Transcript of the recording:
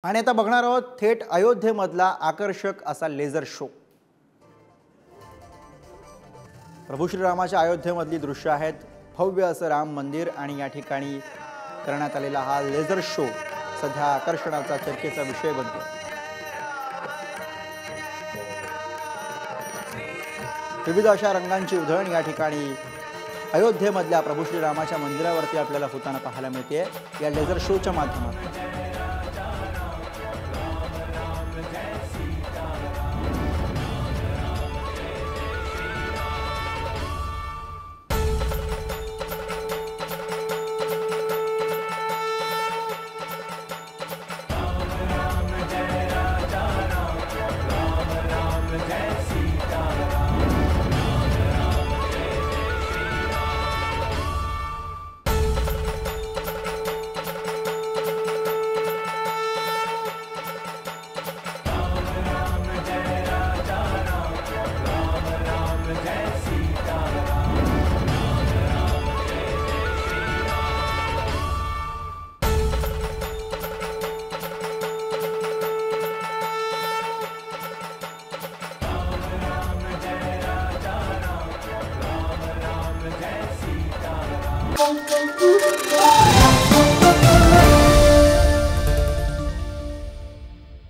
आणि आता बघणार आहोत थेट अयोध्येमधला आकर्षक असा लेझर शो। प्रभू श्रीरामाच्या अयोध्येमधली दृश्य आहेत। भव्य असं राम मंदिर आणि या ठिकाणी करण्यात आलेला हा लेझर शो सध्या आकर्षणाचा चर्चेचा विषय बनतो। विविध अशा रंगांची उधळण या ठिकाणी अयोध्येमधल्या प्रभू श्रीरामाच्या मंदिरावरती आपल्याला होताना पाहायला मिळते या लेझर शोच्या माध्यमातून। Thank you.